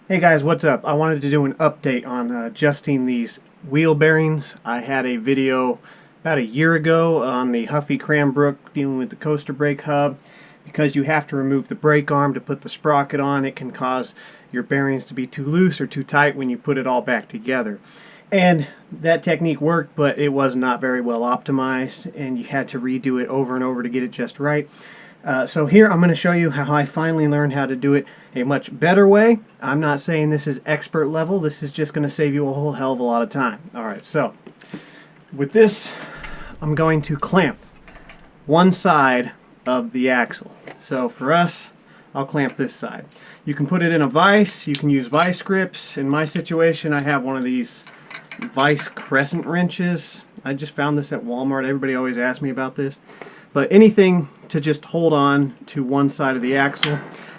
Hey guys, what's up? I wanted to do an update on adjusting these wheel bearings. I had a video about a year ago on the Huffy Cranbrook dealing with the coaster brake hub. Because you have to remove the brake arm to put the sprocket on, it can cause your bearings to be too loose or too tight when you put it all back together. And that technique worked, but it was not very well optimized, and you had to redo it over and over to get it just right. So here I'm going to show you how I finally learned how to do it a much better way. I'm not saying this is expert level. This is just going to save you a whole hell of a lot of time. Alright, so with this I'm going to clamp one side of the axle. So for us, I'll clamp this side. You can put it in a vise. You can use vise grips. In my situation, I have one of these vise crescent wrenches. I just found this at Walmart. Everybody always asks me about this. But anything to just hold on to one side of the axle.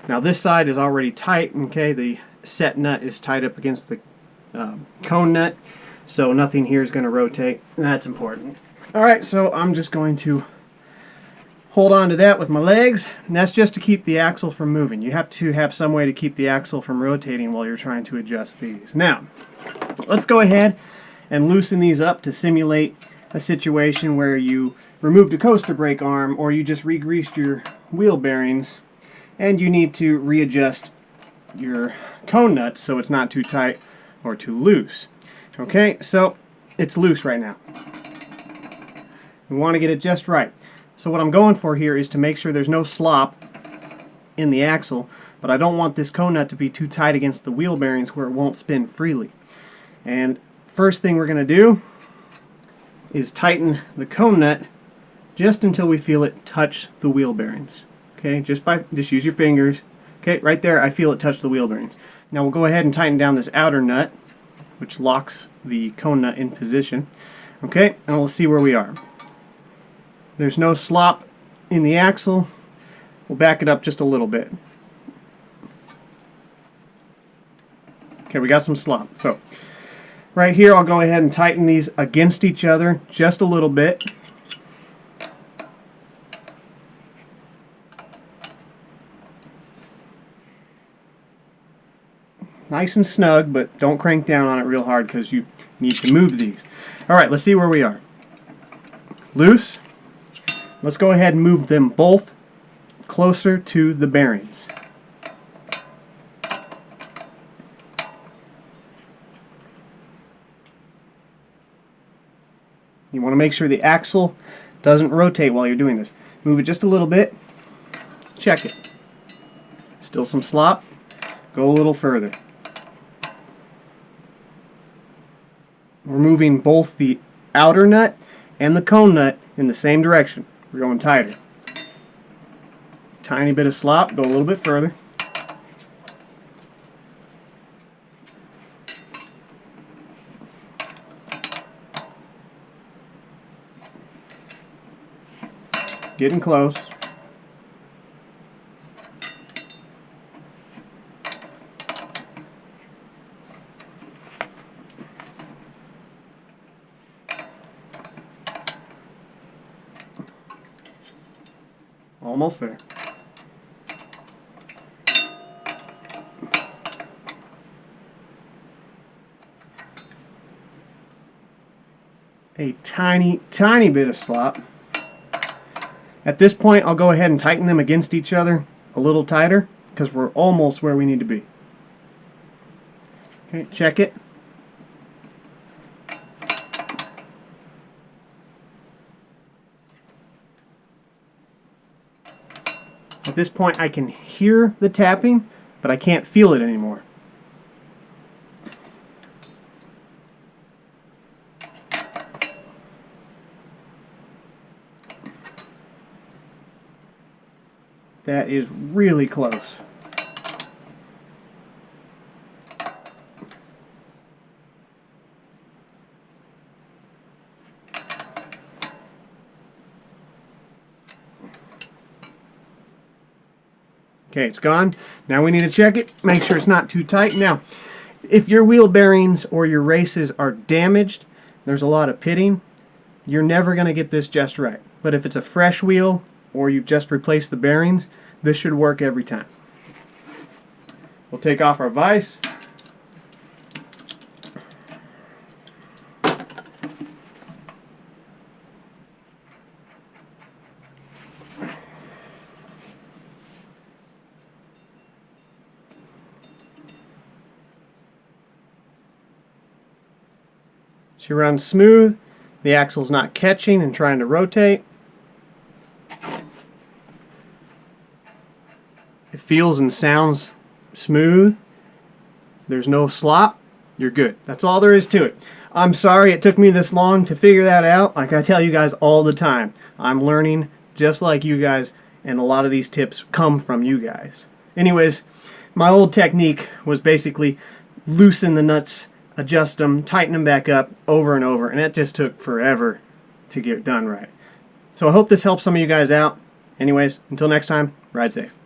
Now this side is already tight, okay? The set nut is tied up against the cone nut, so nothing here is going to rotate, and that's important. Alright, so I'm just going to hold on to that with my legs, and that's just to keep the axle from moving. You have to have some way to keep the axle from rotating while you're trying to adjust these. Now, let's go ahead and loosen these up to simulate a situation where you removed a coaster brake arm or you just re-greased your wheel bearings and you need to readjust your cone nuts so it's not too tight or too loose. Okay, so it's loose right now. We want to get it just right. So what I'm going for here is to make sure there's no slop in the axle, but I don't want this cone nut to be too tight against the wheel bearings where it won't spin freely. And first thing we're going to do is tighten the cone nut just until we feel it touch the wheel bearings. Okay, just use your fingers. Okay, right there I feel it touch the wheel bearings. Now we'll go ahead and tighten down this outer nut, which locks the cone nut in position. Okay, and we'll see where we are. There's no slop in the axle. We'll back it up just a little bit. Okay, we got some slop. So right here I'll go ahead and tighten these against each other just a little bit. Nice and snug, but don't crank down on it real hard because you need to move these. Alright, let's see where we are. Loose. Let's go ahead and move them both closer to the bearings. You want to make sure the axle doesn't rotate while you're doing this. Move it just a little bit. Check it. Still some slop. Go a little further. We're moving both the outer nut and the cone nut in the same direction. We're going tighter. Tiny bit of slop, go a little bit further. Getting close. Almost there. A tiny bit of slop. At this point, I'll go ahead and tighten them against each other a little tighter because we're almost where we need to be. Okay, check it. At this point I can hear the tapping, but I can't feel it anymore. That is really close. Okay, it's gone. Now we need to check it, make sure it's not too tight. Now, if your wheel bearings or your races are damaged, there's a lot of pitting, you're never going to get this just right. But if it's a fresh wheel or you've just replaced the bearings, this should work every time. We'll take off our vise. She runs smooth. The axle's not catching and trying to rotate. It feels and sounds smooth. There's no slop. You're good. That's all there is to it. I'm sorry it took me this long to figure that out. Like I tell you guys all the time, I'm learning just like you guys, and a lot of these tips come from you guys. Anyways, my old technique was basically loosen the nuts, adjust them, tighten them back up over and over, and that just took forever to get done right. So I hope this helps some of you guys out. Anyways, until next time, ride safe.